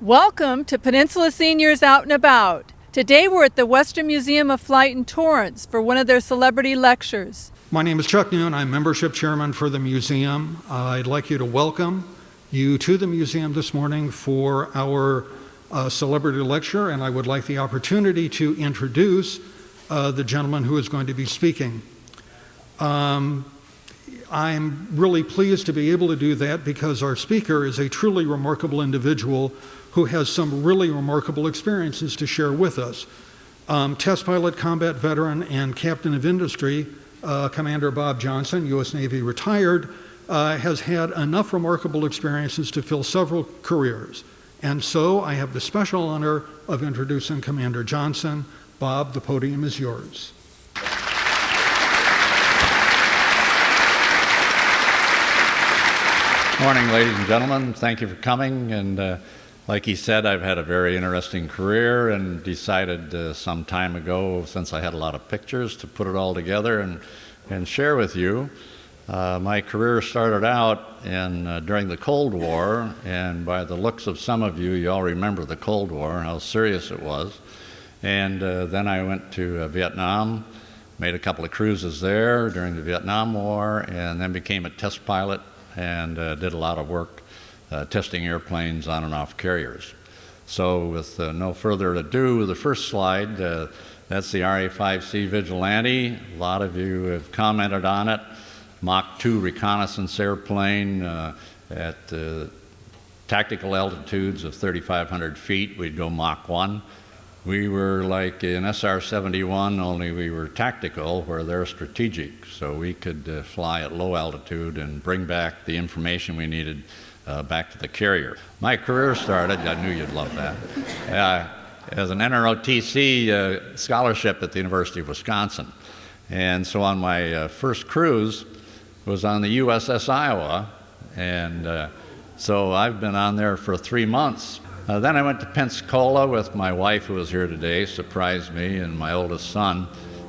Welcome to Peninsula Seniors Out and About. Today we're at the Western Museum of Flight in Torrance for one of their celebrity lectures. My name is Chuck Noon. I'm membership chairman for the museum. I'd like you to welcome you to the museum this morning for our celebrity lecture, and I would like the opportunity to introduce the gentleman who is going to be speaking. I'm really pleased to be able to do that because our speaker is a truly remarkable individual who has some really remarkable experiences to share with us. Test pilot, combat veteran, and captain of industry, Commander Bob Johnson, U.S. Navy retired, has had enough remarkable experiences to fill several careers. And so I have the special honor of introducing Commander Johnson. Bob, the podium is yours. Morning, ladies and gentlemen. Thank you for coming. And like he said, I've had a very interesting career and decided some time ago, since I had a lot of pictures, to put it all together and share with you. My career started out during the Cold War, and by the looks of some of you, you all remember the Cold War and how serious it was. And then I went to Vietnam, made a couple of cruises there during the Vietnam War, and then became a test pilot and did a lot of work testing airplanes on and off carriers. So with no further ado, the first slide, that's the RA-5C Vigilante. A lot of you have commented on it. Mach 2 reconnaissance airplane at tactical altitudes of 3,500 feet. We'd go Mach 1. We were like an SR-71, only we were tactical, where they're strategic. So we could fly at low altitude and bring back the information we needed back to the carrier. My career started, I knew you'd love that, as an NROTC scholarship at the University of Wisconsin. And so on my first cruise was on the USS Iowa, and so I've been on there for 3 months. Then I went to Pensacola with my wife, who was here today, surprised me, and my oldest son.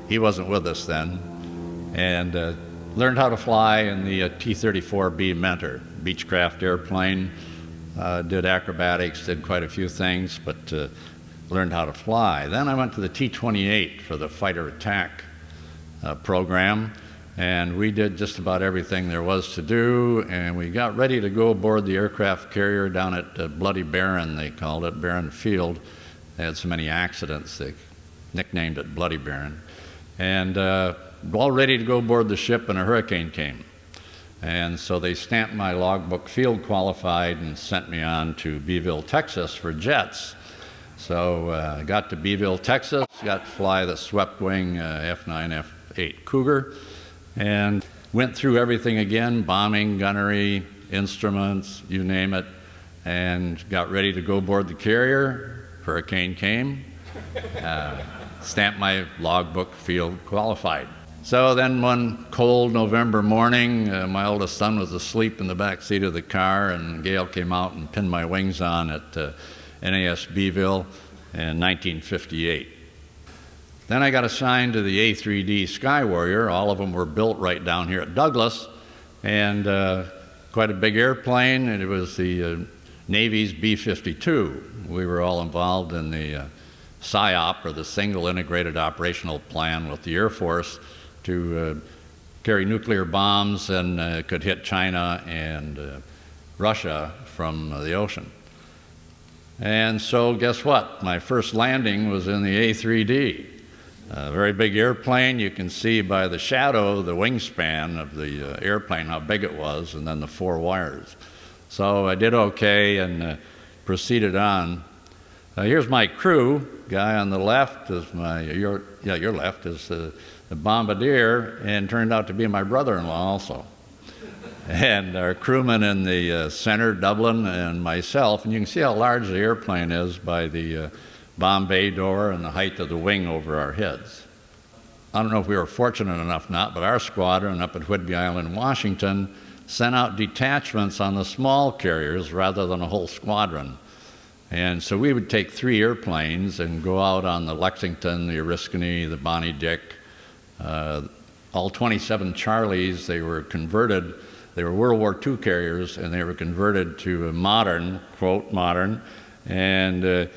He wasn't with us then. And learned how to fly in the T-34B Mentor, Beechcraft airplane. Did acrobatics, did quite a few things, but learned how to fly. Then I went to the T-28 for the fighter attack program. And we did just about everything there was to do, and we got ready to go aboard the aircraft carrier down at Bloody Barren, they called it, Barren Field. They had so many accidents, they nicknamed it Bloody Barren. And all ready to go aboard the ship, and a hurricane came. And so they stamped my logbook field qualified and sent me on to Beeville, Texas for jets. So I got to Beeville, Texas, got to fly the swept wing F9, F8 Cougar, and went through everything again, bombing, gunnery, instruments, you name it, and got ready to go aboard the carrier. Hurricane came, stamped my logbook field qualified. So then one cold November morning, my oldest son was asleep in the back seat of the car, and Gail came out and pinned my wings on at NAS Beeville in 1958. Then I got assigned to the A3D Sky Warrior. All of them were built right down here at Douglas, and quite a big airplane, and it was the Navy's B-52. We were all involved in the SIOP, or the Single Integrated Operational Plan, with the Air Force to carry nuclear bombs and could hit China and Russia from the ocean. And so guess what? My first landing was in the A3D. A very big airplane. You can see by the shadow, the wingspan of the airplane, how big it was, and then the 4 wires. So I did okay and proceeded on. Here's my crew. Guy on the left is your left is the bombardier, and turned out to be my brother-in-law also. And our crewman in the center, Dublin, and myself. And you can see how large the airplane is by the bomb bay door and the height of the wing over our heads. I don't know if we were fortunate enough not, but our squadron up at Whidbey Island, Washington, sent out detachments on the small carriers rather than a whole squadron. And so we would take 3 airplanes and go out on the Lexington, the Oriskany, the Bonnie Dick, all 27 Charlies. They were converted. They were World War II carriers, and they were converted to a modern, quote, modern, And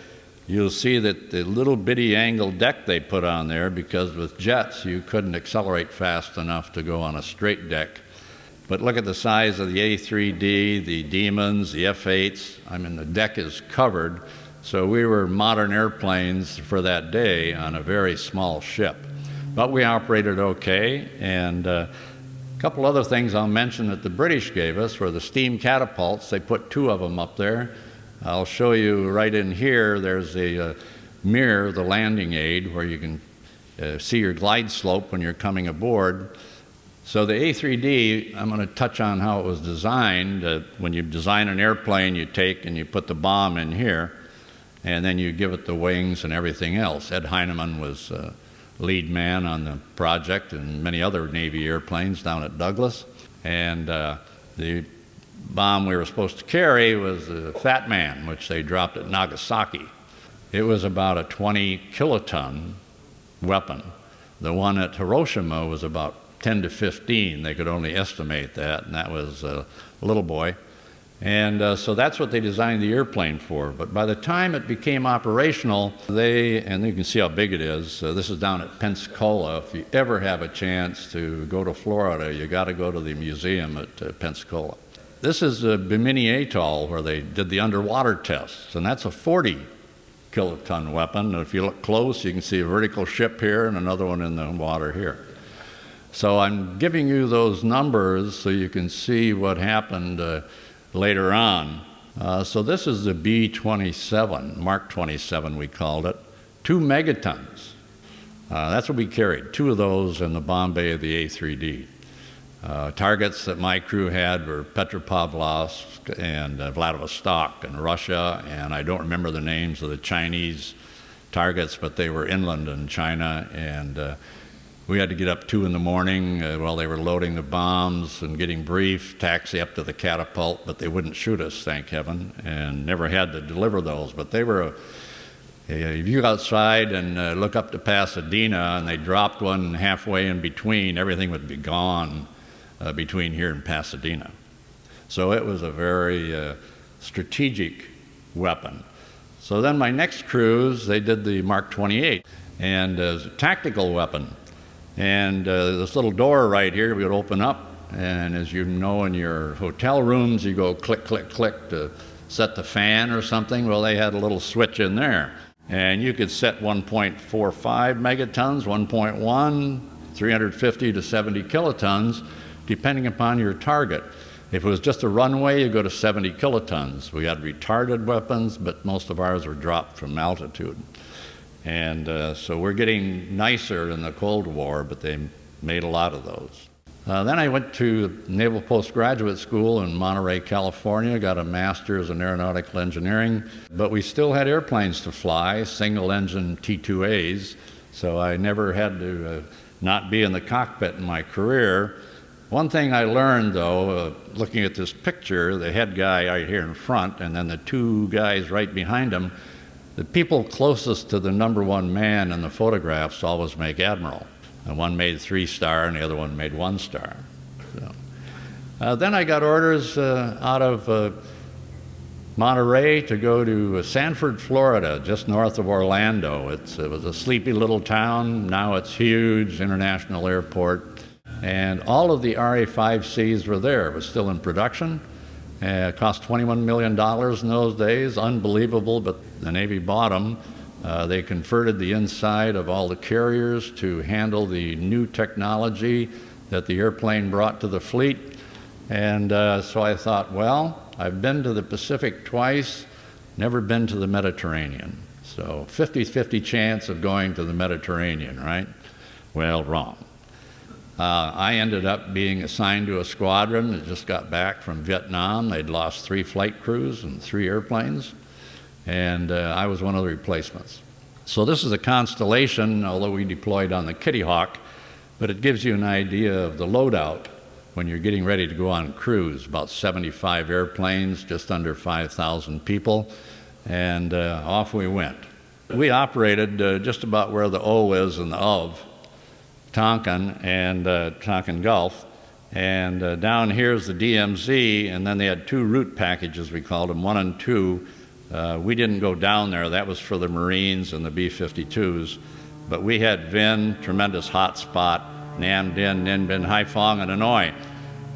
you'll see that the little bitty angled deck they put on there, because with jets you couldn't accelerate fast enough to go on a straight deck. But look at the size of the A3D, the Demons, the F-8s. I mean, the deck is covered. So we were modern airplanes for that day on a very small ship. But we operated okay. And a couple other things I'll mention that the British gave us were the steam catapults. They put 2 of them up there. I'll show you right in here, there's a mirror, the landing aid, where you can see your glide slope when you're coming aboard. So the A3D, I'm going to touch on how it was designed. When you design an airplane, you take and you put the bomb in here, and then you give it the wings and everything else. Ed Heinemann was lead man on the project, and many other Navy airplanes down at Douglas. And the bomb we were supposed to carry was the Fat Man, which they dropped at Nagasaki. It was about a 20 kiloton weapon. The one at Hiroshima was about 10 to 15. They could only estimate that, and that was a little boy. And so that's what they designed the airplane for. But by the time it became operational, and you can see how big it is. This is down at Pensacola. If you ever have a chance to go to Florida, you got to go to the museum at Pensacola. This is Bimini Atoll, where they did the underwater tests, and that's a 40 kiloton weapon. And if you look close, you can see a vertical ship here and another one in the water here. So I'm giving you those numbers so you can see what happened later on. So this is the B-27, Mark 27 we called it, 2 megatons. That's what we carried, 2 of those in the bomb bay of the A-3D. Targets that my crew had were Petropavlovsk and Vladivostok in Russia, and I don't remember the names of the Chinese targets, but they were inland in China, and we had to get up 2 in the morning while they were loading the bombs and getting briefed, taxi up to the catapult, but they wouldn't shoot us, thank heaven, and never had to deliver those. But they were, if you go outside and look up to Pasadena and they dropped one halfway in between, everything would be gone between here and Pasadena. So it was a very strategic weapon. So then my next cruise, they did the Mark 28, and as a tactical weapon. And this little door right here would open up, and as you know, in your hotel rooms, you go click, click, click to set the fan or something. Well, they had a little switch in there, and you could set 1.45 megatons, 1.1, 350 to 70 kilotons, depending upon your target. If it was just a runway, you go to 70 kilotons. We had retarded weapons, but most of ours were dropped from altitude. And so we're getting nicer in the Cold War, but they made a lot of those. Then I went to Naval Postgraduate School in Monterey, California, got a master's in aeronautical engineering, but we still had airplanes to fly, single-engine T-2As, so I never had to not be in the cockpit in my career. One thing I learned, though, looking at this picture, the head guy right here in front, and then the 2 guys right behind him, the people closest to the #1 man in the photographs always make admiral. And one made 3-star and the other one made 1-star. So, then I got orders out of Monterey to go to Sanford, Florida, just north of Orlando. It was a sleepy little town. Now it's huge, international airport. And all of the RA-5Cs were there. It was still in production. It cost $21 million in those days, unbelievable, but the Navy bought them. They converted the inside of all the carriers to handle the new technology that the airplane brought to the fleet. And so I thought, well, I've been to the Pacific twice, never been to the Mediterranean. So 50-50 chance of going to the Mediterranean, right? Well, wrong. I ended up being assigned to a squadron that just got back from Vietnam. They'd lost 3 flight crews and 3 airplanes, and I was one of the replacements. So this is a Constellation, although we deployed on the Kitty Hawk, but it gives you an idea of the loadout when you're getting ready to go on cruise. About 75 airplanes, just under 5,000 people, and off we went. We operated just about where the O is in the of, Tonkin and Tonkin Gulf, and down here's the DMZ, and then they had 2 route packages, we called them, 1 and 2, We didn't go down there. That was for the Marines and the B-52s. But we had Vinh, tremendous hot spot, Nam Dinh, Ninh Binh, Haiphong, and Hanoi.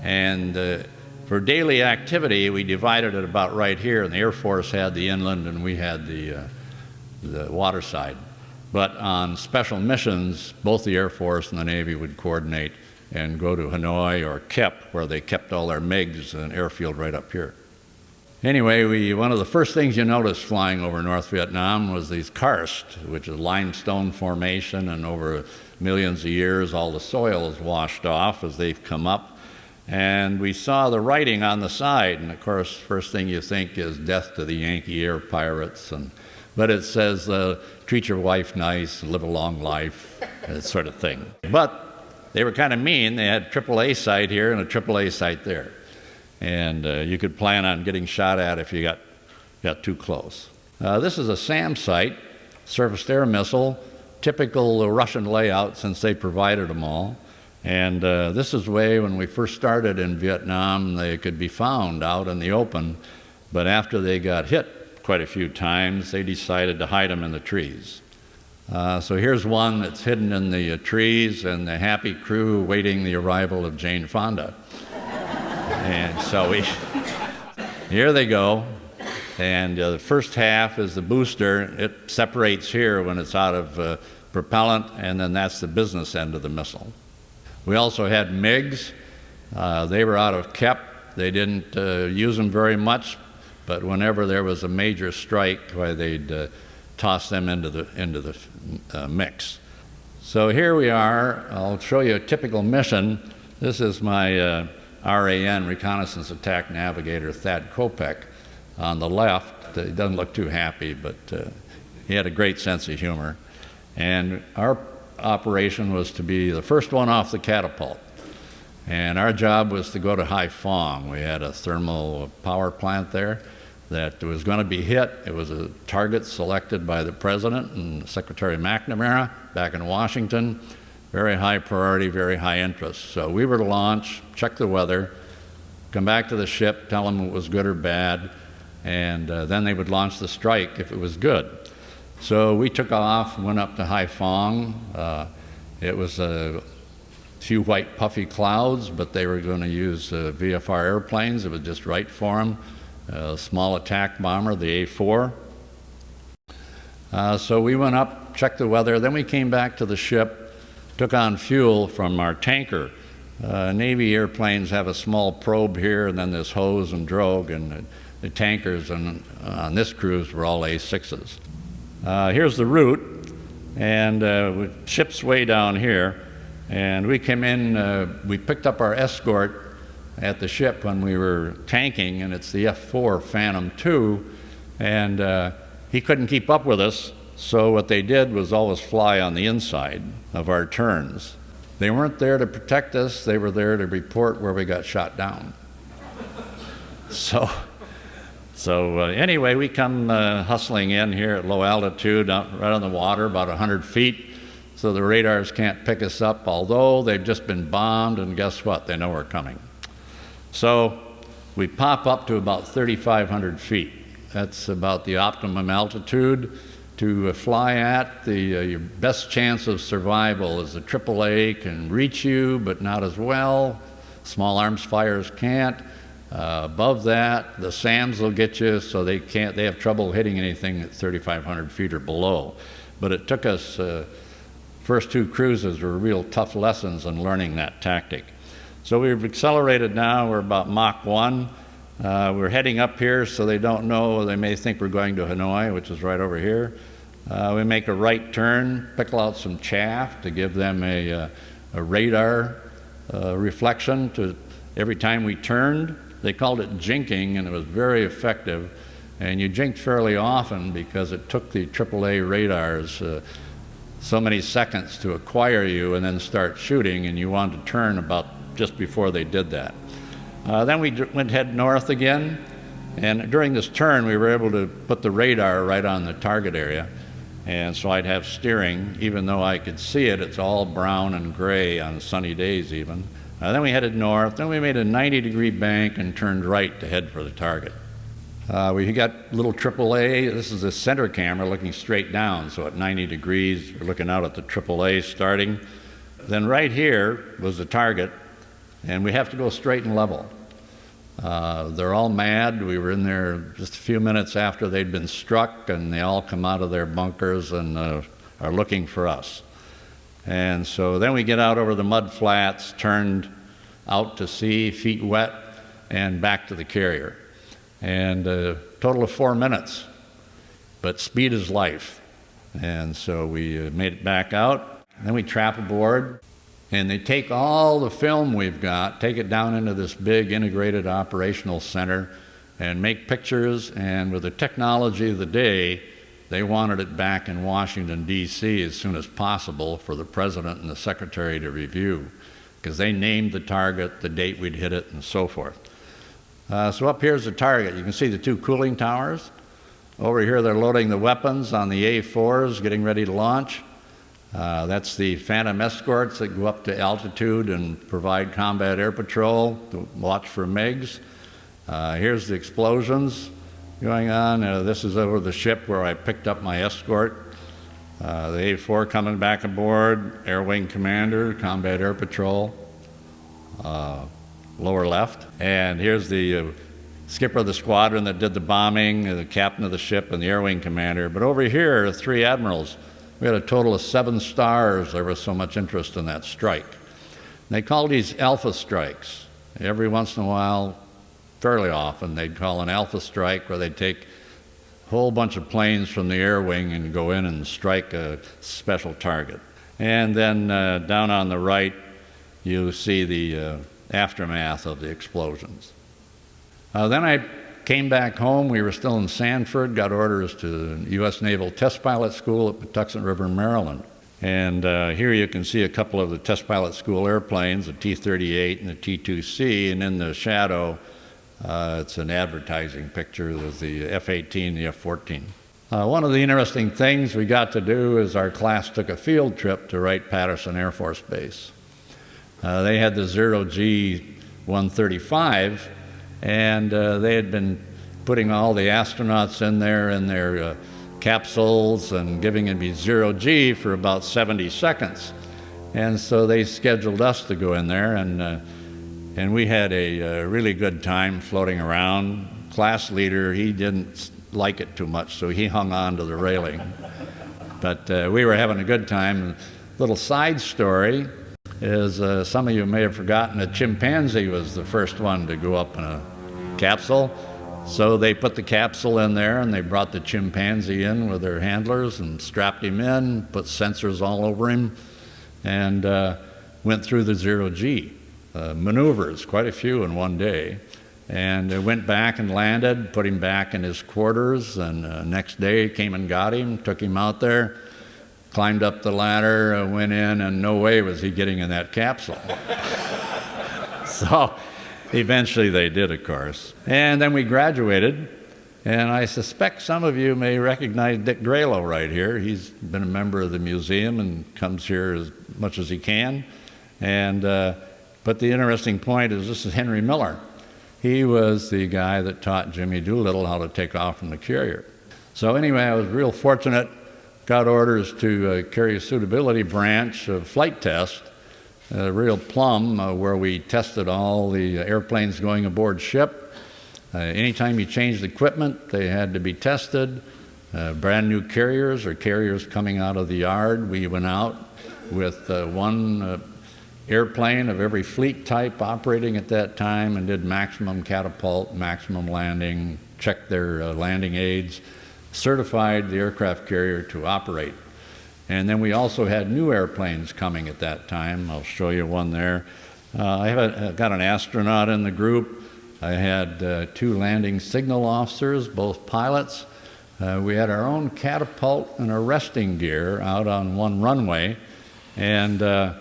And for daily activity, we divided it about right here, and the Air Force had the inland and we had the water side. But on special missions, both the Air Force and the Navy would coordinate and go to Hanoi or Kep, where they kept all their MiGs, an airfield right up here. Anyway, one of the first things you noticed flying over North Vietnam was these karst, which is limestone formation, and over millions of years all the soil is washed off as they've come up. And we saw the writing on the side, and of course, first thing you think is death to the Yankee air pirates, but it says, treat your wife nice, live a long life, that sort of thing. But they were kind of mean. They had a AAA site here and a AAA site there. And you could plan on getting shot at if you got too close. This is a SAM site, surface-to-air missile, typical Russian layout since they provided them all. And this is the way when we first started in Vietnam, they could be found out in the open. But after they got hit quite a few times, they decided to hide them in the trees. So here's one that's hidden in the trees, and the happy crew waiting the arrival of Jane Fonda. And so here they go, and the first half is the booster. It separates here when it's out of propellant, and then that's the business end of the missile. We also had MiGs. They were out of Kep. They didn't use them very much, but whenever there was a major strike, they'd toss them into the mix. So here we are. I'll show you a typical mission. This is my RAN, Reconnaissance Attack Navigator, Thad Kopek, on the left. He doesn't look too happy, but he had a great sense of humor. And our operation was to be the first one off the catapult. And our job was to go to Haiphong. We had a thermal power plant there that was going to be hit. It was a target selected by the President and Secretary McNamara back in Washington. Very high priority, very high interest. So we were to launch, check the weather, come back to the ship, tell them it was good or bad, and then they would launch the strike if it was good. So we took off, went up to Haiphong. It was a few white puffy clouds, but they were going to use VFR airplanes. It was just right for them. A small attack bomber, the A-4. So we went up, checked the weather, then we came back to the ship, took on fuel from our tanker. Navy airplanes have a small probe here, and then this hose and drogue, and the tankers on this cruise were all A6s. Here's the route, and ship's way down here, and we came in, we picked up our escort at the ship when we were tanking, and it's the F-4 Phantom II, and he couldn't keep up with us, so what they did was always fly on the inside of our turns. They weren't there to protect us, they were there to report where we got shot down. So anyway, we come hustling in here at low altitude, right on the water, about 100 feet, so the radars can't pick us up, although they've just been bombed, and guess what? They know we're coming. So we pop up to about 3,500 feet. That's about the optimum altitude to fly at. Your best chance of survival is the AAA can reach you, but not as well. Small arms fires can't. Above that, the SAMs will get you, so they have trouble hitting anything at 3,500 feet or below. But it took us, first two cruises were real tough lessons in learning that tactic. So we've accelerated now, we're about Mach 1. We're heading up here so they don't know, they may think we're going to Hanoi, which is right over here. We make a right turn, pickle out some chaff to give them a radar reflection to every time we turned. They called it jinking, and it was very effective. And you jinked fairly often because it took the AAA radars so many seconds to acquire you and then start shooting, and you wanted to turn about just before they did that. Then we went head north again, and during this turn we were able to put the radar right on the target area, and so I'd have steering. Even though I could see it, it's all brown and gray on sunny days even. Then we headed north, then we made a 90-degree bank and turned right to head for the target. We got little AAA. This is a center camera looking straight down, so at 90 degrees, we're looking out at the AAA starting. Then right here was the target, and we have to go straight and level. They're all mad. We were in there just a few minutes after they'd been struck, and they all come out of their bunkers and are looking for us. And so then we get out over the mud flats, turned out to sea, feet wet, and back to the carrier. And a total of 4 minutes, but speed is life. And so we made it back out. Then we trap aboard, and they take all the film we've got, take it down into this big integrated operational center, and make pictures. And with the technology of the day, they wanted it back in Washington, D.C. as soon as possible for the president and the secretary to review, because they named the target, the date we'd hit it, and so forth. So up here's the target. You can see the 2 cooling towers. Over here they're loading the weapons on the A4s, getting ready to launch. That's the Phantom escorts that go up to altitude and provide combat air patrol to watch for MiGs. Here's the explosions going on. This is over the ship where I picked up my escort. The A4 coming back aboard, Air Wing Commander, Combat Air Patrol. Lower left. And here's the skipper of the squadron that did the bombing, the captain of the ship, and the Air Wing Commander. But over here are 3 admirals. We had a total of 7 stars. There was so much interest in that strike. And they called these alpha strikes. Every once in a while, fairly often, they'd call an alpha strike where they'd take a whole bunch of planes from the air wing and go in and strike a special target. And then down on the right, you see the aftermath of the explosions. Then I came back home. We were still in Sanford, got orders to the U.S. Naval Test Pilot School at Patuxent River, Maryland. And here you can see a couple of the Test Pilot School airplanes, the T-38 and the T-2C, and in the shadow, it's an advertising picture. There's the F-18 and the F-14. One of the interesting things we got to do is our class took a field trip to Wright-Patterson Air Force Base. They had the zero-G 135, and they had been putting all the astronauts in there in their capsules and giving it zero-G for about 70 seconds. And so they scheduled us to go in there, and we had a really good time floating around. Class leader, he didn't like it too much, so he hung on to the railing. But we were having a good time. Little side story is some of you may have forgotten a chimpanzee was the first one to go up in a capsule. So they put the capsule in there, and they brought the chimpanzee in with their handlers and strapped him in, put sensors all over him, and went through the zero-G maneuvers, quite a few in one day. And went back and landed, put him back in his quarters, and next day came and got him, took him out there, climbed up the ladder, went in, and no way was he getting in that capsule. So eventually they did, of course. And then we graduated, and I suspect some of you may recognize Dick Graylow right here. He's been a member of the museum and comes here as much as he can. And but the interesting point is this is Henry Miller. He was the guy that taught Jimmy Doolittle how to take off from the carrier. So anyway, I was real fortunate, got orders to carry a suitability branch of flight test, a real plum where we tested all the airplanes going aboard ship. Anytime you changed equipment, they had to be tested. Brand new carriers or carriers coming out of the yard, we went out with one airplane of every fleet type operating at that time and did maximum catapult, maximum landing, checked their landing aids, certified the aircraft carrier to operate. And then we also had new airplanes coming at that time. I'll show you one there. I got an astronaut in the group. I had 2 landing signal officers, both pilots. We had our own catapult and arresting gear out on one runway, and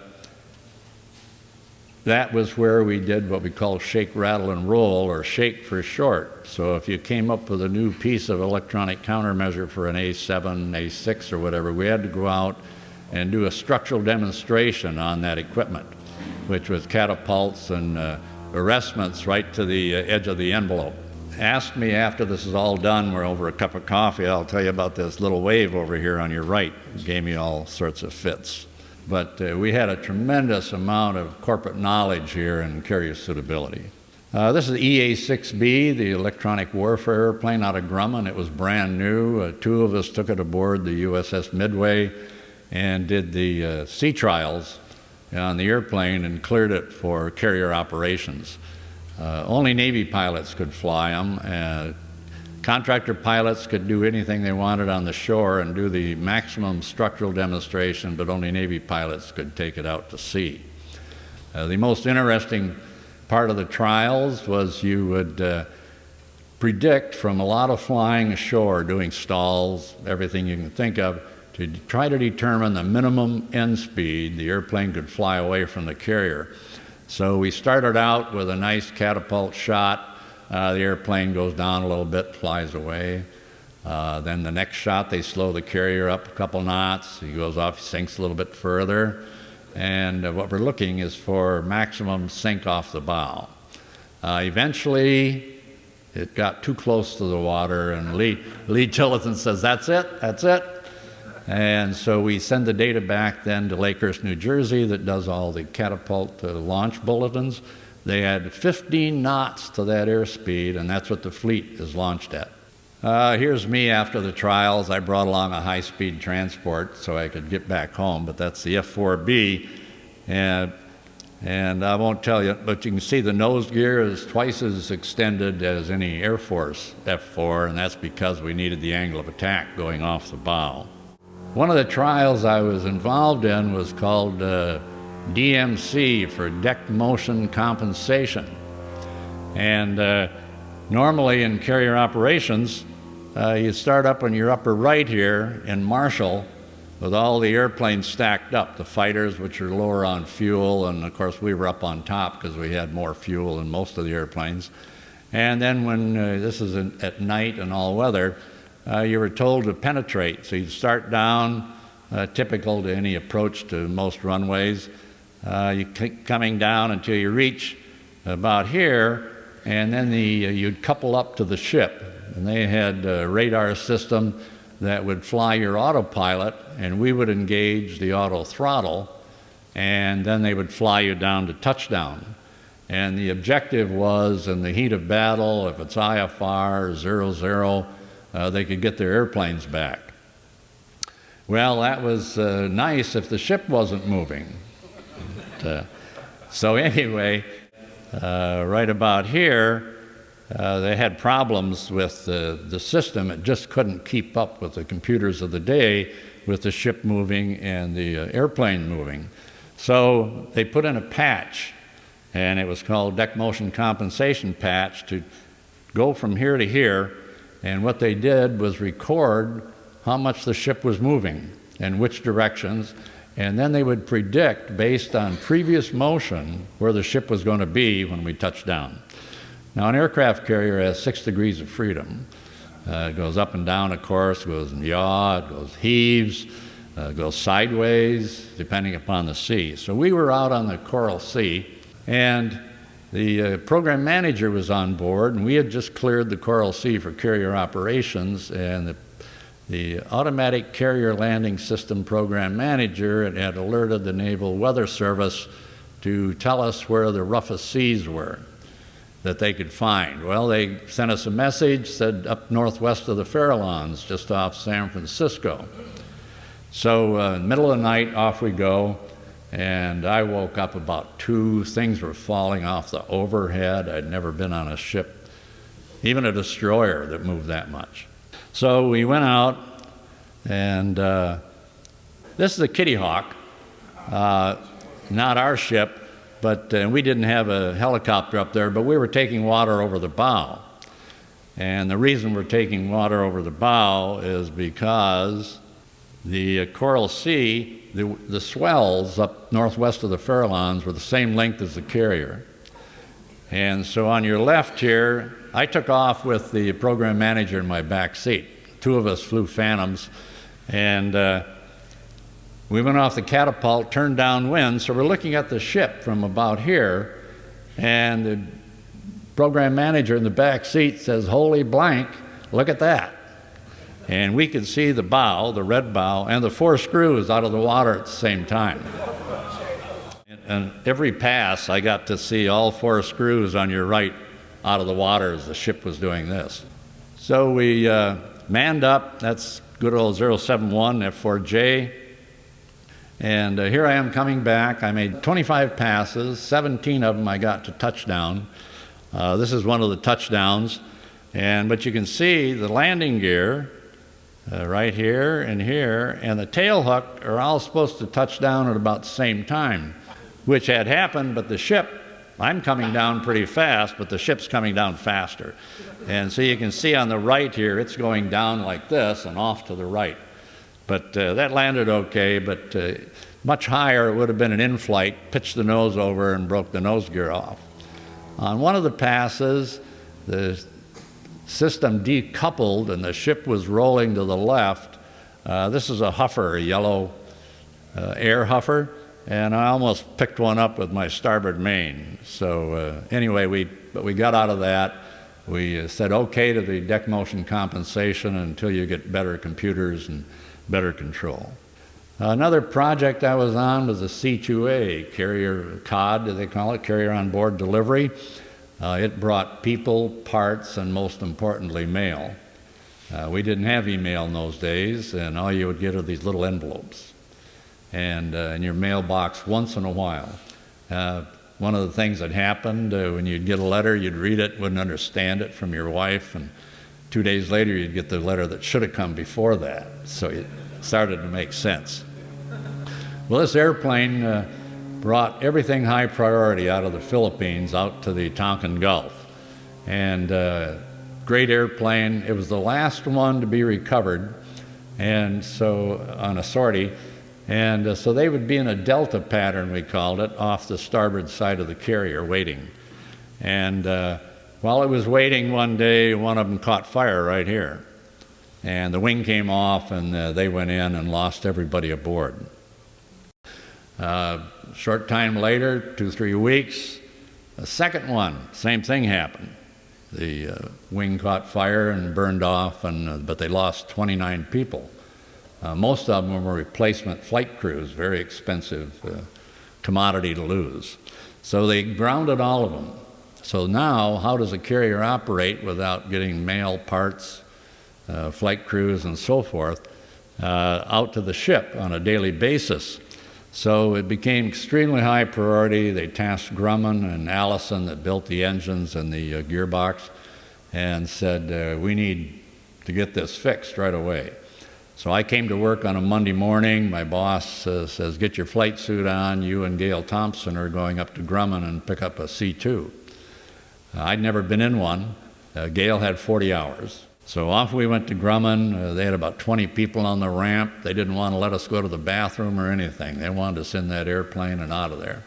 that was where we did what we call shake, rattle, and roll, or shake for short. So if you came up with a new piece of electronic countermeasure for an A7, A6, or whatever, we had to go out and do a structural demonstration on that equipment, which was catapults and arrestments right to the edge of the envelope. asked me after this is all done, we're over a cup of coffee, I'll tell you about this little wave over here on your right. It gave me all sorts of fits. But we had a tremendous amount of corporate knowledge here in carrier suitability. This is EA-6B, the electronic warfare airplane out of Grumman. It was brand new. Two of us took it aboard the USS Midway and did the sea trials on the airplane and cleared it for carrier operations. Only Navy pilots could fly them. Contractor pilots could do anything they wanted on the shore and do the maximum structural demonstration, but only Navy pilots could take it out to sea. The most interesting part of the trials was you would predict from a lot of flying ashore, doing stalls, everything you can think of, to try to determine the minimum end speed the airplane could fly away from the carrier. So we started out with a nice catapult shot. The airplane goes down a little bit, flies away. Then the next shot, they slow the carrier up a couple knots. He goes off, sinks a little bit further. And what we're looking is for maximum sink off the bow. Eventually, it got too close to the water, and Lee Tillotson says, "That's it, that's it." And so we send the data back then to Lakehurst, New Jersey, that does all the catapult launch bulletins. They add 15 knots to that airspeed, and that's what the fleet is launched at. Here's me after the trials. I brought along a high-speed transport so I could get back home, but that's the F-4B. And I won't tell you, but you can see the nose gear is twice as extended as any Air Force F-4, and that's because we needed the angle of attack going off the bow. One of the trials I was involved in was called DMC, for deck motion compensation. And normally in carrier operations, you start up on your upper right here in Marshall with all the airplanes stacked up, the fighters, which are lower on fuel, and of course we were up on top because we had more fuel than most of the airplanes. And then when this is at night and all weather, you were told to penetrate. So you'd start down, typical to any approach to most runways. You keep coming down until you reach about here, and then you'd couple up to the ship. And they had a radar system that would fly your autopilot, and we would engage the auto throttle, and then they would fly you down to touchdown. And the objective was, in the heat of battle, if it's IFR 00, they could get their airplanes back. Well, that was nice if the ship wasn't moving. So anyway, right about here, they had problems with the system. It just couldn't keep up with the computers of the day with the ship moving and the airplane moving. So they put in a patch, and it was called Deck Motion Compensation Patch, to go from here to here. And what they did was record how much the ship was moving and which directions, and then they would predict, based on previous motion, where the ship was going to be when we touched down. Now, an aircraft carrier has 6 degrees of freedom. It goes up and down, of course, it goes yaw, it goes heaves, it goes sideways, depending upon the sea. So we were out on the Coral Sea, and the program manager was on board, and we had just cleared the Coral Sea for carrier operations, and the automatic carrier landing system program manager had alerted the Naval Weather Service to tell us where the roughest seas were that they could find. Well, they sent us a message, said up northwest of the Farallones, just off San Francisco. So in the middle of the night, off we go. And I woke up about 2. Things were falling off the overhead. I'd never been on a ship, even a destroyer, that moved that much. So we went out, and this is a Kitty Hawk, not our ship, but we didn't have a helicopter up there, but we were taking water over the bow. And the reason we're taking water over the bow is because the Coral Sea, the swells up northwest of the Farallones were the same length as the carrier. And so on your left here, I took off with the program manager in my back seat. 2 of us flew Phantoms, and we went off the catapult, turned downwind, so we're looking at the ship from about here, and program manager in the back seat says, "Holy blank, look at that." And we could see the bow, the red bow, and the 4 screws out of the water at the same time. And every pass, I got to see all 4 screws on your right out of the water as the ship was doing this. So we manned up. That's good old 071 F4J. And here I am coming back. I made 25 passes. 17 of them I got to touchdown. This is one of the touchdowns. But you can see the landing gear right here, and the tail hook are all supposed to touch down at about the same time, which had happened, but the ship, I'm coming down pretty fast, but the ship's coming down faster. And so you can see on the right here, it's going down like this and off to the right. But that landed okay, but much higher it would have been an in-flight, pitched the nose over and broke the nose gear off. On one of the passes, the system decoupled and the ship was rolling to the left. This is a huffer, a yellow air huffer, and I almost picked one up with my starboard main. So anyway, we got out of that. We said okay to the deck motion compensation until you get better computers and better control. Another project I was on was a C2A, carrier COD, they call it, carrier on board delivery. It brought people, parts, and most importantly, mail. We didn't have email in those days, and all you would get are these little envelopes and in your mailbox once in a while. One of the things that happened, when you'd get a letter, you'd read it, wouldn't understand it from your wife, and 2 days later you'd get the letter that should have come before that. So it started to make sense. Well, this airplane brought everything high priority out of the Philippines out to the Tonkin Gulf. And great airplane. It was the last one to be recovered, and so on a sortie. And so they would be in a delta pattern, we called it, off the starboard side of the carrier waiting. And while it was waiting one day, one of them caught fire right here. And the wing came off, and they went in and lost everybody aboard. Short time later, 2-3 weeks, a second one, same thing happened. The wing caught fire and burned off, but they lost 29 people. Most of them were replacement flight crews, very expensive commodity to lose. So they grounded all of them. So now, how does a carrier operate without getting mail, parts, flight crews, and so forth out to the ship on a daily basis? So it became extremely high priority. They tasked Grumman and Allison that built the engines and the gearbox and said, we need to get this fixed right away. So I came to work on a Monday morning. My boss says, get your flight suit on. You and Gail Thompson are going up to Grumman and pick up a C2. I'd never been in one. Gail had 40 hours. So off we went to Grumman. They had about 20 people on the ramp. They didn't want to let us go to the bathroom or anything. They wanted us in that airplane and out of there.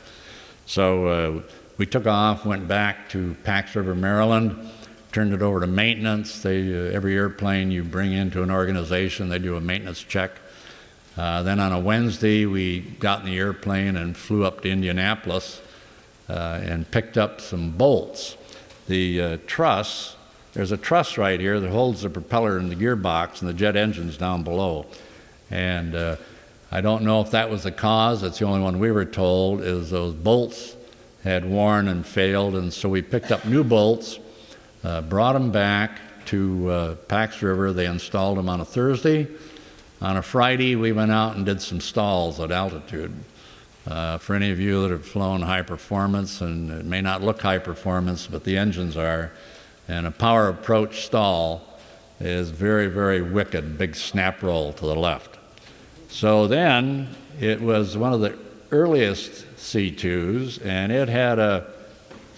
So we took off, went back to Pax River, Maryland, turned it over to maintenance. Every airplane you bring into an organization, they do a maintenance check. Then on a Wednesday, we got in the airplane and flew up to Indianapolis and picked up some bolts. The truss, there's a truss right here that holds the propeller and the gearbox and the jet engines down below. And I don't know if that was the cause. That's the only one we were told, is those bolts had worn and failed. And so we picked up new bolts, brought them back to Pax River. They installed them on a Thursday. On a Friday, we went out and did some stalls at altitude. For any of you that have flown high performance, and it may not look high performance, but the engines are, and a power approach stall is very, very wicked, big snap roll to the left. So then it was one of the earliest C2s, and it had a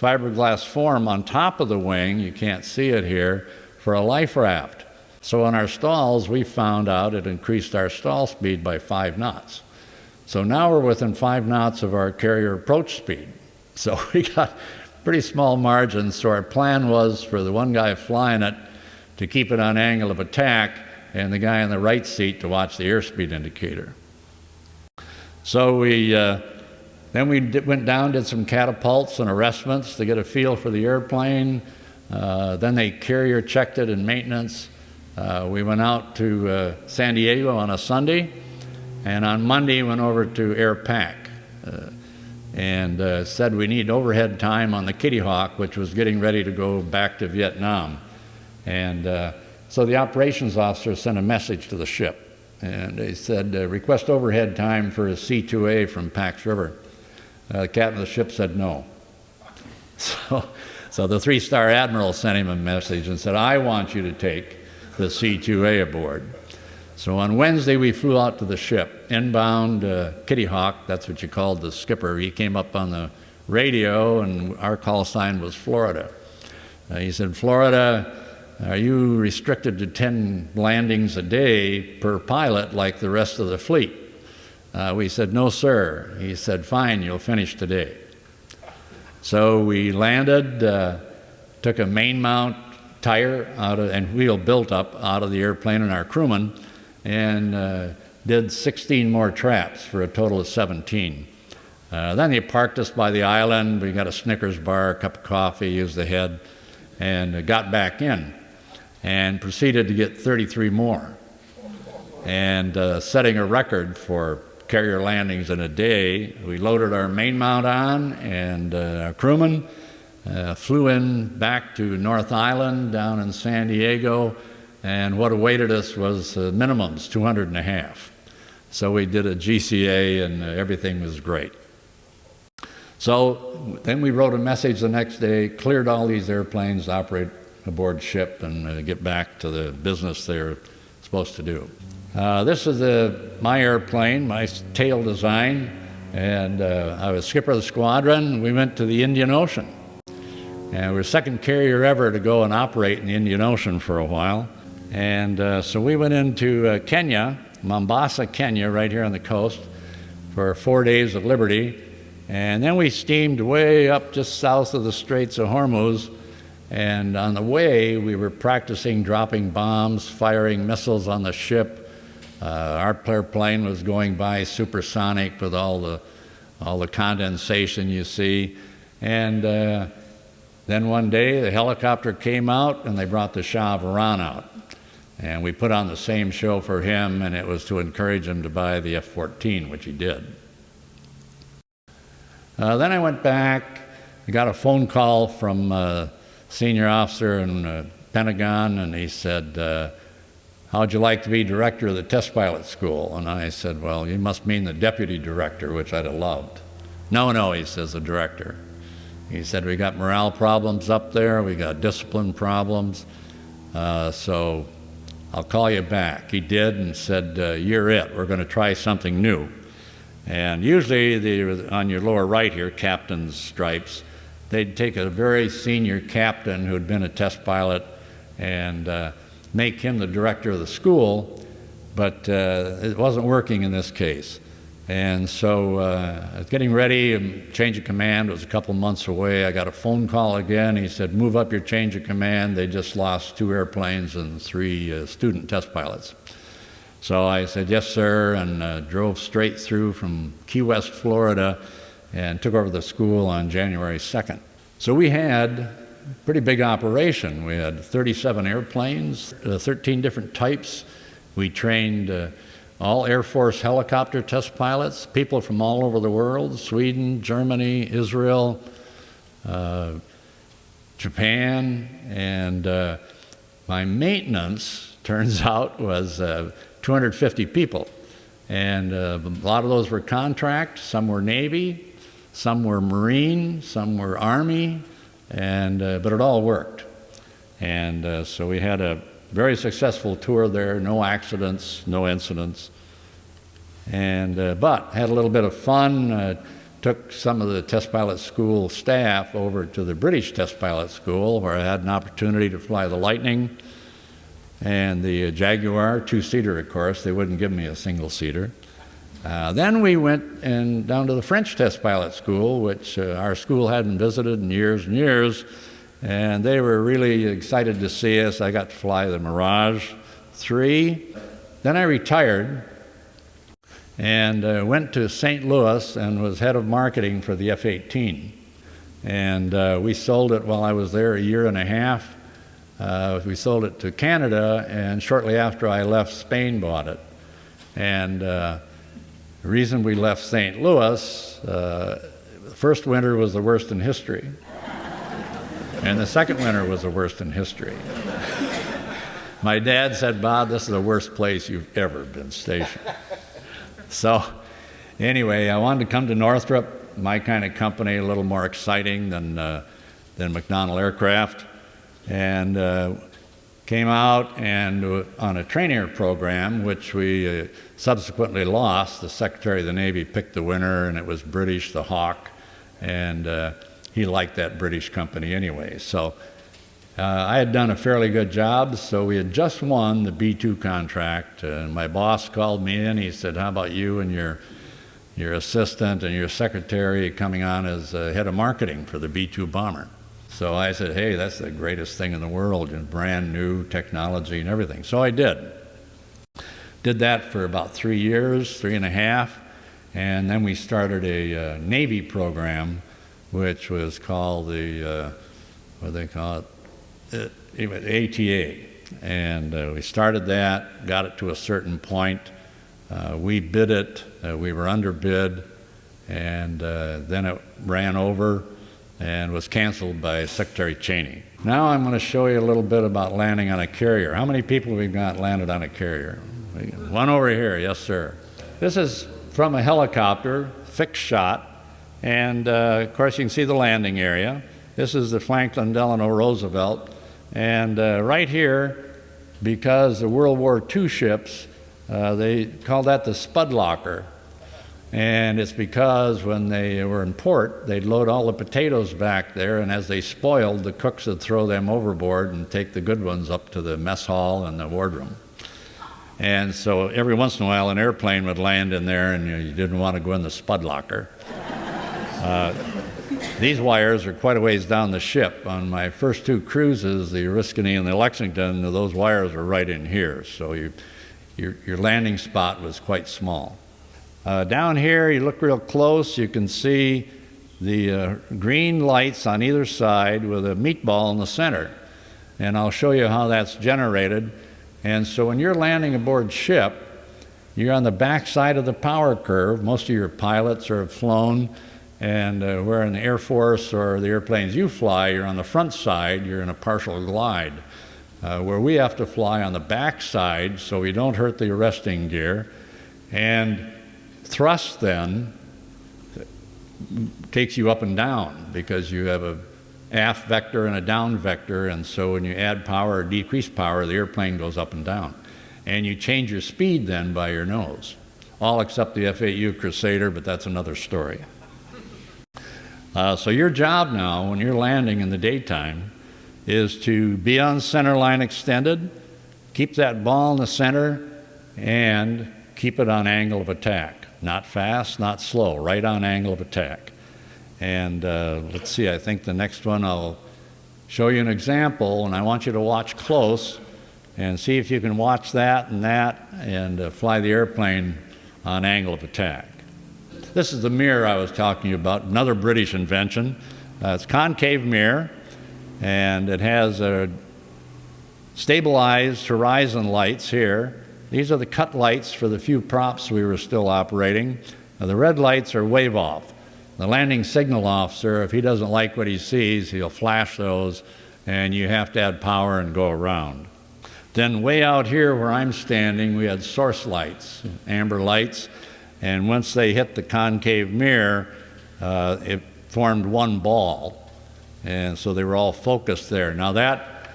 fiberglass form on top of the wing, you can't see it here, for a life raft. So in our stalls, we found out it increased our stall speed by 5 knots. So now we're within 5 knots of our carrier approach speed. So we got pretty small margins. So our plan was for the one guy flying it to keep it on angle of attack and the guy in the right seat to watch the airspeed indicator. So we Then we went down, did some catapults and arrestments to get a feel for the airplane. Then they carrier checked it in maintenance. We went out to San Diego on a Sunday, and on Monday went over to Air Pac and said we need overhead time on the Kitty Hawk, which was getting ready to go back to Vietnam. And so the operations officer sent a message to the ship, and they said, request overhead time for a C-2A from Pax River. The captain of the ship said no. So the three-star admiral sent him a message and said, I want you to take the C-2A aboard. So on Wednesday, we flew out to the ship, inbound Kitty Hawk, that's what you called the skipper. He came up on the radio, and our call sign was Florida. He said, Florida, are you restricted to 10 landings a day per pilot like the rest of the fleet? We said, no, sir. He said, fine, you'll finish today. So we landed, took a main mount tire out of, and wheel built up out of the airplane and our crewman, and did 16 more traps for a total of 17. Then they parked us by the island. We got a Snickers bar, a cup of coffee, used the head, and got back in and proceeded to get 33 more. And setting a record for carrier landings in a day, we loaded our main mount on, and our crewman flew in back to North Island down in San Diego, and what awaited us was minimums, 200.5. So we did a GCA, and everything was great. So then we wrote a message the next day, cleared all these airplanes, operate aboard ship, and get back to the business they're supposed to do. This is my airplane, my tail design, and I was skipper of the squadron. We went to the Indian Ocean, and we were the second carrier ever to go and operate in the Indian Ocean for a while. And so we went into Kenya, Mombasa, Kenya, right here on the coast, for 4 days of liberty. And then we steamed way up just south of the Straits of Hormuz. And on the way, we were practicing dropping bombs, firing missiles on the ship. Our airplane was going by supersonic with all the condensation you see. And then one day, the helicopter came out, and they brought the Shah of Iran out. And we put on the same show for him, and it was to encourage him to buy the F-14, which he did. Then I went back. I got a phone call from a senior officer in Pentagon, and he said, how'd you like to be director of the test pilot school? And I said, well, you must mean the deputy director, which I'd have loved. No, he says, the director. He said, we got morale problems up there, we got discipline problems, so I'll call you back. He did and said, you're it, we're going to try something new. And usually on your lower right here, captain's stripes, they'd take a very senior captain who'd been a test pilot and make him the director of the school, but it wasn't working in this case. And so I was getting ready, change of command was a couple months away. I got a phone call again. He said, move up your change of command. They just lost 2 airplanes and 3 student test pilots. So I said, yes, sir, and drove straight through from Key West, Florida, and took over the school on January 2nd. So we had a pretty big operation. We had 37 airplanes, 13 different types. We trained all Air Force helicopter test pilots, people from all over the world, Sweden, Germany, Israel, Japan, and my maintenance, turns out, was 250 people. And a lot of those were contract, some were Navy, some were Marine, some were Army, and but it all worked. And so we had a very successful tour there, no accidents, no incidents. And but had a little bit of fun, took some of the test pilot school staff over to the British test pilot school, where I had an opportunity to fly the Lightning and the Jaguar, 2-seater, of course. They wouldn't give me a single-seater. Then we went down to the French test pilot school, which our school hadn't visited in years and years, and they were really excited to see us. I got to fly the Mirage 3. Then I retired, and went to St. Louis and was head of marketing for the F-18. And we sold it while I was there a year and a half. We sold it to Canada, and shortly after I left, Spain bought it. And the reason we left St. Louis, the first winter was the worst in history. And the second winter was the worst in history. My dad said, "Bob, this is the worst place you've ever been stationed." So anyway, I wanted to come to Northrop, my kind of company, a little more exciting than McDonnell Aircraft, and came out and on a trainer program, which we subsequently lost. The Secretary of the Navy picked the winner, and it was British, the Hawk, and he liked that British company anyway. So I had done a fairly good job, so we had just won the B-2 contract, and my boss called me in. He said, "How about you and your assistant and your secretary coming on as head of marketing for the B-2 bomber?" So I said, "Hey, that's the greatest thing in the world, and brand new technology and everything." So I did. Did that for about 3 years, 3.5, and then we started a Navy program, which was called the, what do they call it? ATA. And we started that, got it to a certain point. We bid it, we were underbid, and then it ran over and was canceled by Secretary Cheney. Now I'm going to show you a little bit about landing on a carrier. How many people we've got landed on a carrier? One over here, yes sir. This is from a helicopter, fixed shot, and of course you can see the landing area. This is the Franklin Delano Roosevelt, and right here, because the World War II ships, they call that the spud locker. And it's because when they were in port, they'd load all the potatoes back there, and as they spoiled, the cooks would throw them overboard and take the good ones up to the mess hall and the wardroom. And so every once in a while, an airplane would land in there, and you didn't want to go in the spud locker. These wires are quite a ways down the ship. On my first 2 cruises, the Oriskany and the Lexington, those wires are right in here, so your landing spot was quite small. Down here, you look real close, you can see the green lights on either side with a meatball in the center. And I'll show you how that's generated. And so when you're landing aboard ship, you're on the back side of the power curve. Most of your pilots are flown, and where in the Air Force or the airplanes you fly, you're on the front side, you're in a partial glide. Where we have to fly on the back side so we don't hurt the arresting gear. And thrust then takes you up and down because you have a aft vector and a down vector, and so when you add power or decrease power, the airplane goes up and down. And you change your speed then by your nose. All except the FAU Crusader, but that's another story. So your job now, when you're landing in the daytime, is to be on center line extended, keep that ball in the center, and keep it on angle of attack. Not fast, not slow, right on angle of attack. And let's see, I think the next one I'll show you an example, and I want you to watch close and see if you can watch that and fly the airplane on angle of attack. This is the mirror I was talking about, another British invention. It's concave mirror, and it has stabilized horizon lights here. These are the cut lights for the few props we were still operating. Now, the red lights are wave off. The landing signal officer, if he doesn't like what he sees, he'll flash those, and you have to add power and go around. Then way out here where I'm standing, we had source lights, amber lights, and once they hit the concave mirror, it formed one ball, and so they were all focused there. Now that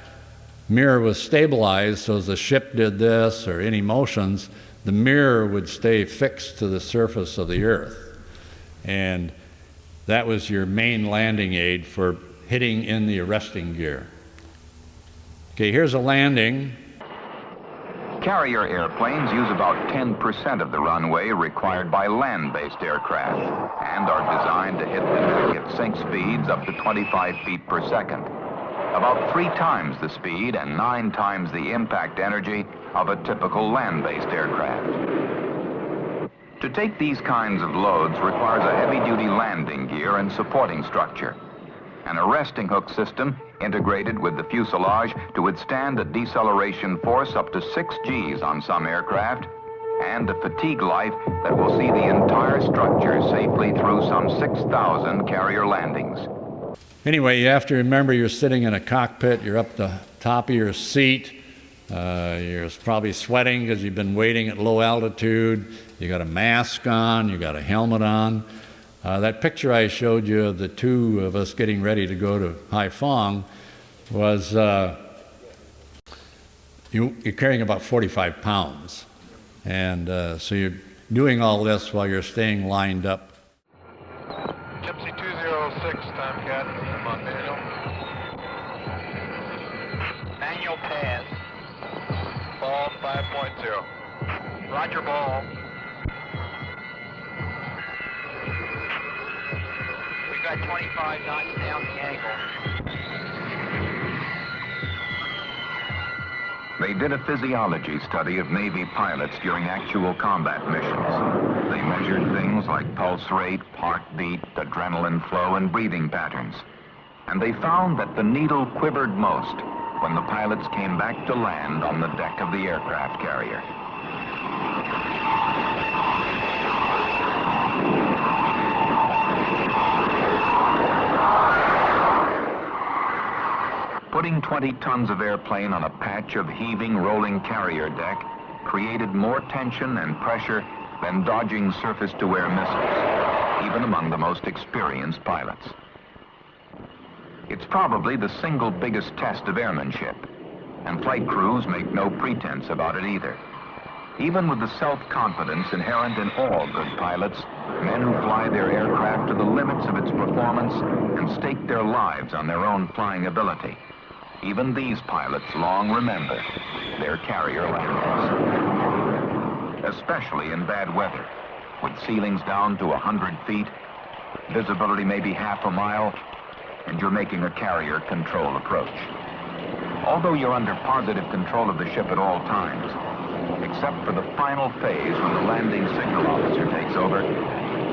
mirror was stabilized, so as the ship did this or any motions, the mirror would stay fixed to the surface of the earth. And that was your main landing aid for hitting in the arresting gear. Okay, here's a landing. Carrier airplanes use about 10% of the runway required by land-based aircraft and are designed to hit the deck at sink speeds up to 25 feet per second. About 3 times the speed and 9 times the impact energy of a typical land-based aircraft. To take these kinds of loads requires a heavy-duty landing gear and supporting structure. An arresting hook system integrated with the fuselage to withstand a deceleration force up to 6 Gs on some aircraft, and a fatigue life that will see the entire structure safely through some 6,000 carrier landings. Anyway, you have to remember you're sitting in a cockpit, you're up the top of your seat, you're probably sweating because you've been waiting at low altitude, you got a mask on, you got a helmet on. That picture I showed you of the two of us getting ready to go to Haiphong was you're carrying about 45 pounds. And so you're doing all this while you're staying lined up. Gypsy 206, Tomcat, I'm on manual. Manual pass. Ball 5.0. Roger, ball. We got 25 knots down the angle. They did a physiology study of Navy pilots during actual combat missions. They measured things like pulse rate, heartbeat, adrenaline flow, and breathing patterns. And they found that the needle quivered most when the pilots came back to land on the deck of the aircraft carrier. Putting 20 tons of airplane on a patch of heaving, rolling carrier deck created more tension and pressure than dodging surface-to-air missiles, even among the most experienced pilots. It's probably the single biggest test of airmanship, and flight crews make no pretense about it either. Even with the self-confidence inherent in all good pilots, men who fly their aircraft to the limits of its performance and stake their lives on their own flying ability, even these pilots long remember their carrier landings. Especially in bad weather, with ceilings down to 100 feet, visibility maybe half a mile, and you're making a carrier control approach. Although you're under positive control of the ship at all times, except for the final phase when the landing signal officer takes over,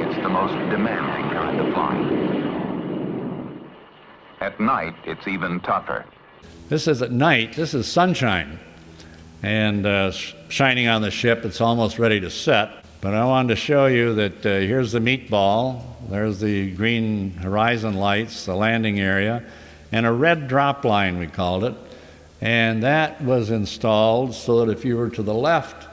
it's the most demanding kind of flying. At night, it's even tougher. This is at night, this is sunshine, and shining on the ship. It's almost ready to set. But I wanted to show you that here's the meatball, there's the green horizon lights, the landing area, and a red drop line, we called it. And that was installed so that if you were to the left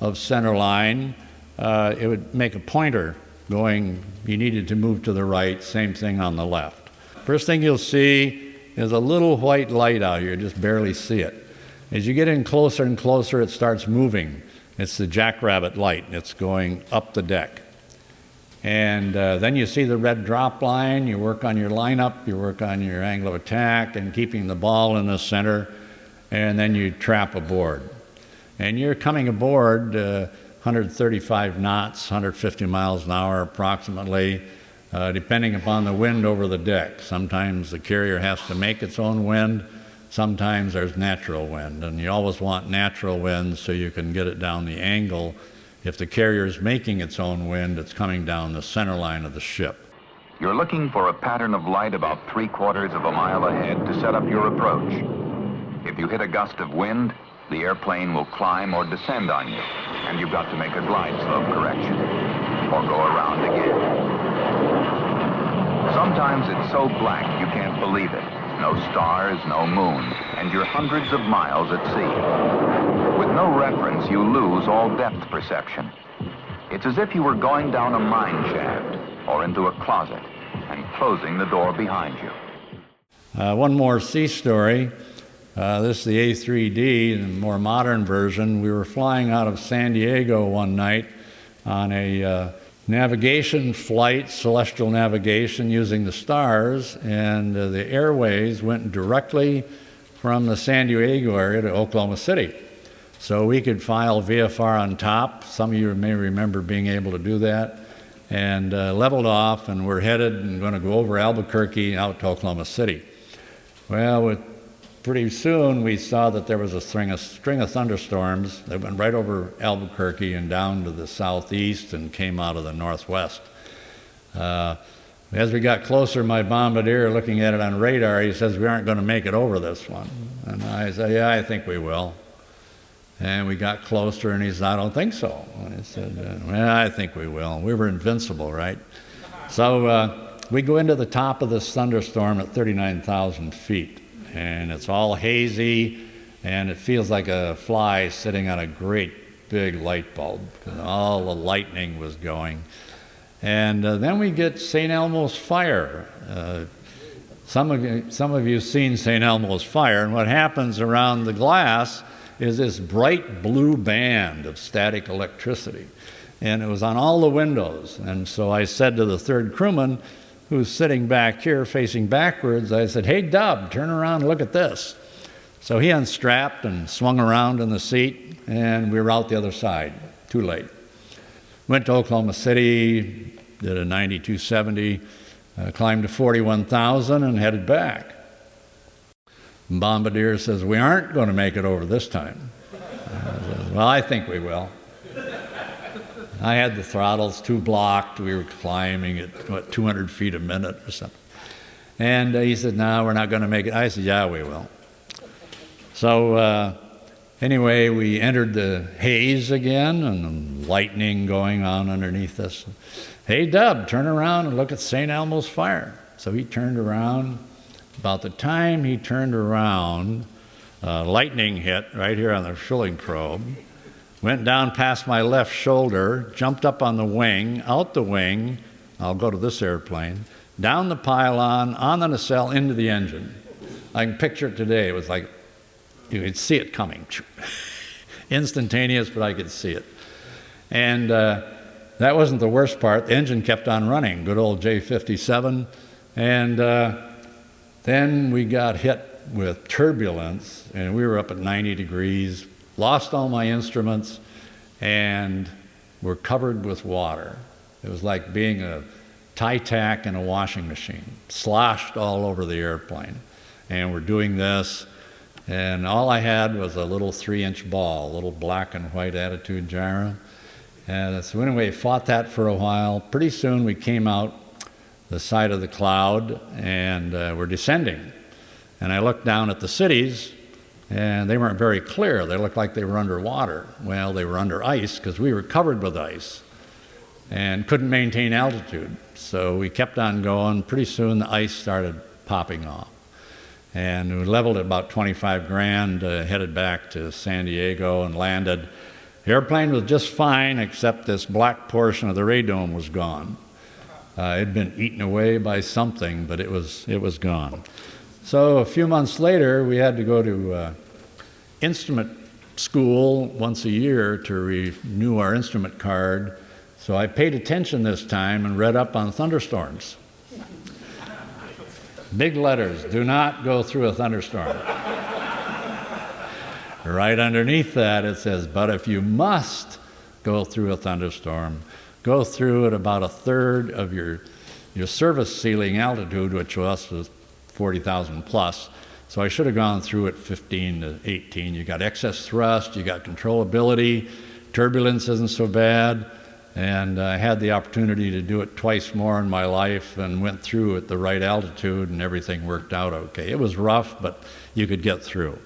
of center line, it would make a pointer going, you needed to move to the right, same thing on the left. First thing you'll see is a little white light out here, you just barely see it. As you get in closer and closer, it starts moving. It's the Jackrabbit Light, it's going up the deck. And then you see the red drop line, you work on your lineup, you work on your angle of attack and keeping the ball in the center, and then you trap aboard. And you're coming aboard 135 knots, 150 miles an hour approximately, depending upon the wind over the deck. Sometimes the carrier has to make its own wind, sometimes there's natural wind, and you always want natural wind so you can get it down the angle. If the carrier is making its own wind, it's coming down the center line of the ship. You're looking for a pattern of light about 3/4 of a mile ahead to set up your approach. If you hit a gust of wind, the airplane will climb or descend on you, and you've got to make a glide slope correction, or go around again. Sometimes it's so black you can't believe it. No stars, no moon, and you're hundreds of miles at sea. With no reference, you lose all depth perception. It's as if you were going down a mine shaft or into a closet and closing the door behind you. One more sea story. This is the A3D, the more modern version. We were flying out of San Diego one night on a navigation flight, celestial navigation using the stars, and the airways went directly from the San Diego area to Oklahoma City. So we could file VFR on top. Some of you may remember being able to do that, and leveled off, and we're headed and going to go over Albuquerque out to Oklahoma City. Well, with pretty soon we saw that there was a string of thunderstorms that went right over Albuquerque and down to the southeast and came out of the northwest. As we got closer, my bombardier, looking at it on radar, he says, "We aren't going to make it over this one." And I said, "Yeah, I think we will." And we got closer, and he said, "I don't think so." And I said, "Well, I think we will." We were invincible, right? So we go into the top of this thunderstorm at 39,000 feet, and it's all hazy, and it feels like a fly sitting on a great big light bulb, and all the lightning was going. And then we get St. Elmo's fire. Some of you have seen St. Elmo's fire, and what happens around the glass is this bright blue band of static electricity. And it was on all the windows. And so I said to the third crewman, who's sitting back here facing backwards, I said, "Hey, Dub, turn around and look at this." So he unstrapped and swung around in the seat, and we were out the other side. Too late. Went to Oklahoma City, did a 9270, climbed to 41,000 and headed back. Bombardier says, "We aren't going to make it over this time." I said, "Well, I think we will." I had the throttles too blocked. We were climbing at 200 feet a minute or something. And he said, "No, we're not going to make it." I said, "Yeah, we will." So anyway, we entered the haze again, and lightning going on underneath us. "Hey, Dub, turn around and look at St. Elmo's fire." So he turned around. About the time he turned around, lightning hit right here on the Schilling probe, went down past my left shoulder, jumped up on the wing, out the wing, I'll go to this airplane, down the pylon, on the nacelle, into the engine. I can picture it today. It was like, you could see it coming. Instantaneous, but I could see it. And that wasn't the worst part. The engine kept on running, good old J57. And then we got hit with turbulence, and we were up at 90 degrees, lost all my instruments, and were covered with water. It was like being a tie-tack in a washing machine, sloshed all over the airplane. And we're doing this, and all I had was a little 3-inch ball, a little black and white attitude gyro. And so anyway, fought that for a while. Pretty soon we came out the side of the cloud, and we're descending. And I looked down at the cities, and they weren't very clear. They looked like they were underwater. Well, they were under ice because we were covered with ice and couldn't maintain altitude. So we kept on going. Pretty soon the ice started popping off. And we leveled at about 25 grand, headed back to San Diego and landed. The airplane was just fine, except this black portion of the radome was gone. It had been eaten away by something, but it was gone. So a few months later, we had to go to instrument school once a year to renew our instrument card. So I paid attention this time and read up on thunderstorms. Big letters, "Do not go through a thunderstorm." Right underneath that it says, "But if you must go through a thunderstorm, go through at about a third of your service ceiling altitude," which was 40,000 plus. So I should have gone through at 15 to 18. You got excess thrust, you got controllability, turbulence isn't so bad. And I had the opportunity to do it twice more in my life and went through at the right altitude, and everything worked out okay. It was rough, but you could get through.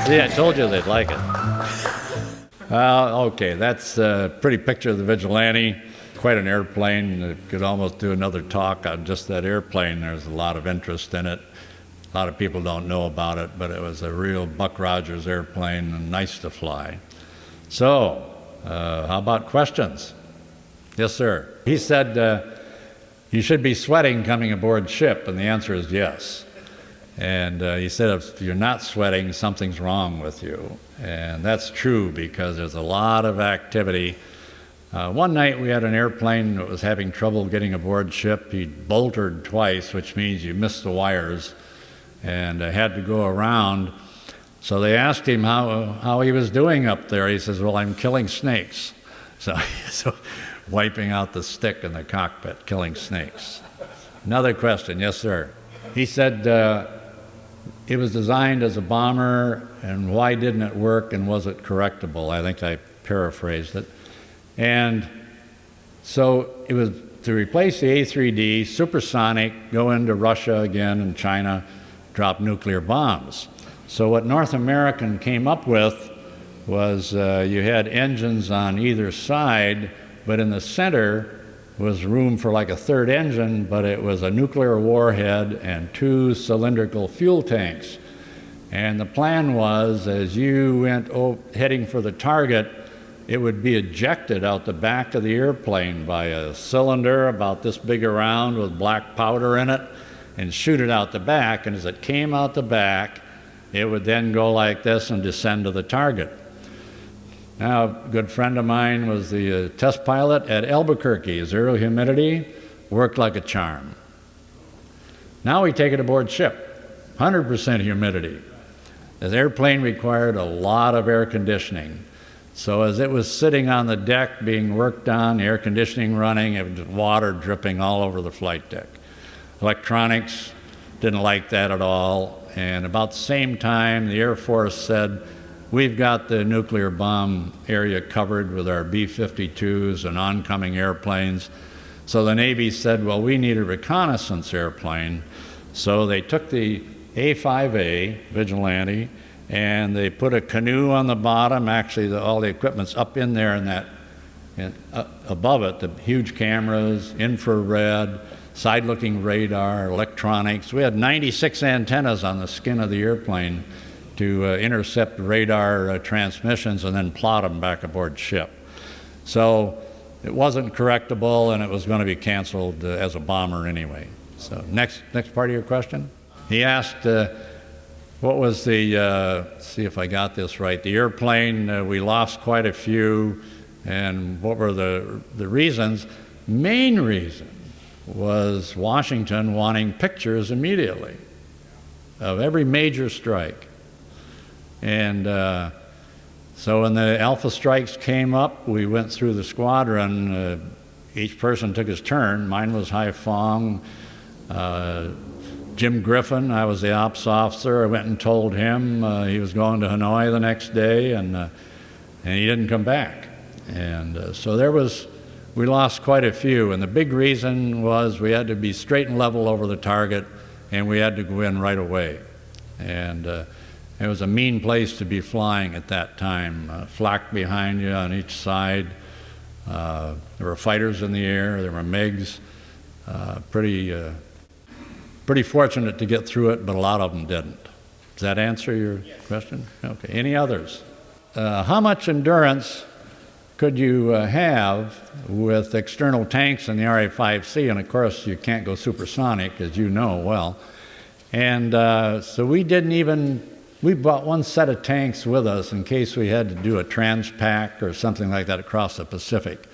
See, I told you they'd like it. Okay, that's a pretty picture of the Vigilante. Quite an airplane. It could almost do another talk on just that airplane. There's a lot of interest in it. A lot of people don't know about it, but it was a real Buck Rogers airplane and nice to fly. So, how about questions? Yes, sir. He said, you should be sweating coming aboard ship, and the answer is yes. And he said, if you're not sweating, something's wrong with you. And that's true because there's a lot of activity. One night we had an airplane that was having trouble getting aboard ship. He bolted twice, which means you missed the wires, and had to go around. So they asked him how he was doing up there. He says, well, I'm killing snakes. So wiping out the stick in the cockpit, killing snakes. Another question. Yes, sir. He said it was designed as a bomber, and why didn't it work, and was it correctable? I think I paraphrased it. And so it was to replace the A3D, supersonic, go into Russia again and China, drop nuclear bombs. So what North American came up with was you had engines on either side, but in the center was room for like a third engine, but it was a nuclear warhead and 2 cylindrical fuel tanks. And the plan was, as you went heading for the target, it would be ejected out the back of the airplane by a cylinder about this big around with black powder in it and shoot it out the back. And as it came out the back, it would then go like this and descend to the target. Now, a good friend of mine was the test pilot at Albuquerque. Zero humidity, worked like a charm. Now we take it aboard ship, 100% humidity. This airplane required a lot of air conditioning. So as it was sitting on the deck being worked on, air conditioning running, it was water dripping all over the flight deck. Electronics didn't like that at all. And about the same time, the Air Force said, we've got the nuclear bomb area covered with our B-52s and oncoming airplanes. So the Navy said, well, we need a reconnaissance airplane. So they took the A-5A, Vigilante, and they put a canoe on the bottom. Actually, all the equipment's up in there, and above it, the huge cameras, infrared, side-looking radar, electronics. We had 96 antennas on the skin of the airplane to intercept radar transmissions and then plot them back aboard ship. So it wasn't correctable, and it was going to be canceled as a bomber anyway. So next part of your question? He asked, what was the, let's see if I got this right, the airplane, we lost quite a few, and what were the reasons? Main reason was Washington wanting pictures immediately of every major strike. And so when the Alpha strikes came up, we went through the squadron. Each person took his turn. Mine was Haiphong. Jim Griffin, I was the ops officer. I went and told him he was going to Hanoi the next day, and he didn't come back. And so we lost quite a few. And the big reason was we had to be straight and level over the target, and we had to go in right away. And it was a mean place to be flying at that time. Flak behind you on each side. There were fighters in the air. There were MiGs. Pretty fortunate to get through it, but a lot of them didn't. Does that answer your question? Okay. Any others? How much endurance could you have with external tanks in the RA-5C? And of course, you can't go supersonic, as you know well. And so we brought one set of tanks with us in case we had to do a transpac or something like that across the Pacific.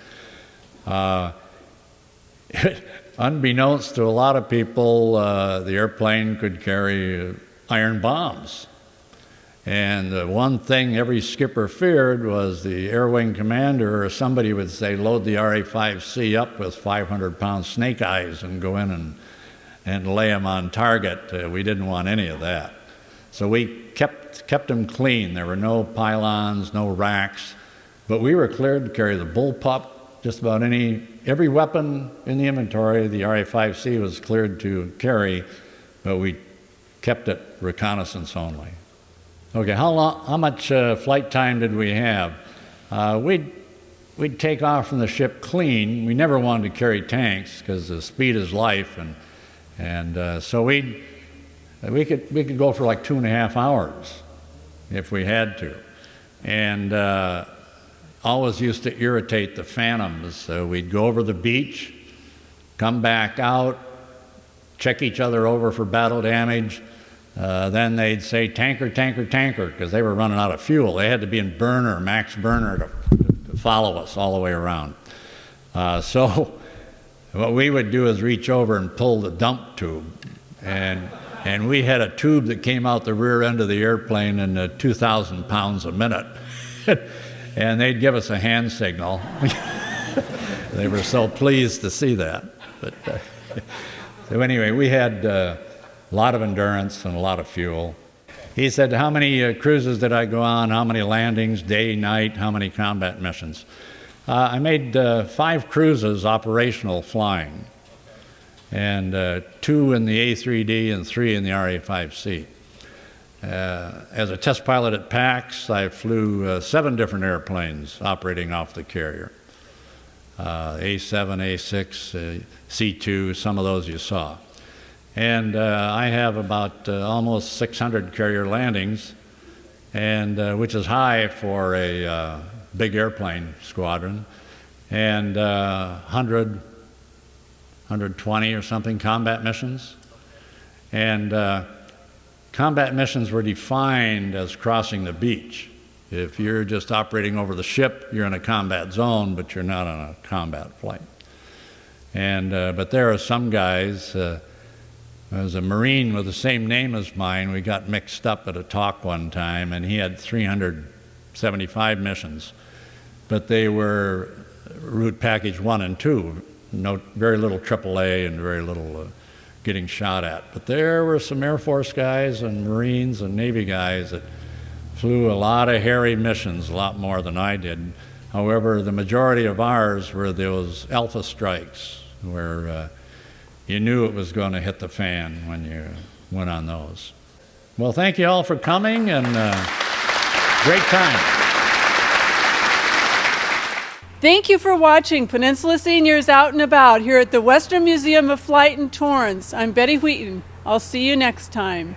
Unbeknownst to a lot of people, the airplane could carry iron bombs. And the one thing every skipper feared was the air wing commander or somebody would say, load the RA-5C up with 500-pound snake eyes and go in and lay them on target. We didn't want any of that. So we kept them clean. There were no pylons, no racks, but we were cleared to carry the bullpup, just about every weapon in the inventory. The RA-5C was cleared to carry, but we kept it reconnaissance only. Okay, how much flight time did we have? we'd take off from the ship clean. We never wanted to carry tanks because the speed is life, and so we could go for like 2.5 hours if we had to, and always used to irritate the phantoms. So we'd go over the beach, come back out, check each other over for battle damage. Then they'd say tanker, tanker, tanker, because they were running out of fuel. They had to be in burner, max burner, to follow us all the way around. So what we would do is reach over and pull the dump tube. And we had a tube that came out the rear end of the airplane in 2,000 pounds a minute. And they'd give us a hand signal. They were so pleased to see that. But, so anyway, we had a lot of endurance and a lot of fuel. He said, how many cruises did I go on? How many landings, day, night? How many combat missions? I made 5 cruises operational flying, and 2 in the A3D and 3 in the RA-5C. As a test pilot at PAX, I flew 7 different airplanes operating off the carrier. A7, A6, C2, some of those you saw. And I have about almost 600 carrier landings, and which is high for a big airplane squadron, and 100, 120 or something combat missions. And combat missions were defined as crossing the beach. If you're just operating over the ship, you're in a combat zone, but you're not on a combat flight. And but there are some guys. There was a Marine with the same name as mine. We got mixed up at a talk one time, and he had 375 missions, but they were route package 1 and 2. Very little AAA and very little getting shot at. But there were some Air Force guys and Marines and Navy guys that flew a lot of hairy missions, a lot more than I did. However, the majority of ours were those alpha strikes where you knew it was going to hit the fan when you went on those. Well, thank you all for coming, and great time. Thank you for watching Peninsula Seniors Out and About here at the Western Museum of Flight in Torrance. I'm Betty Wheaton. I'll see you next time.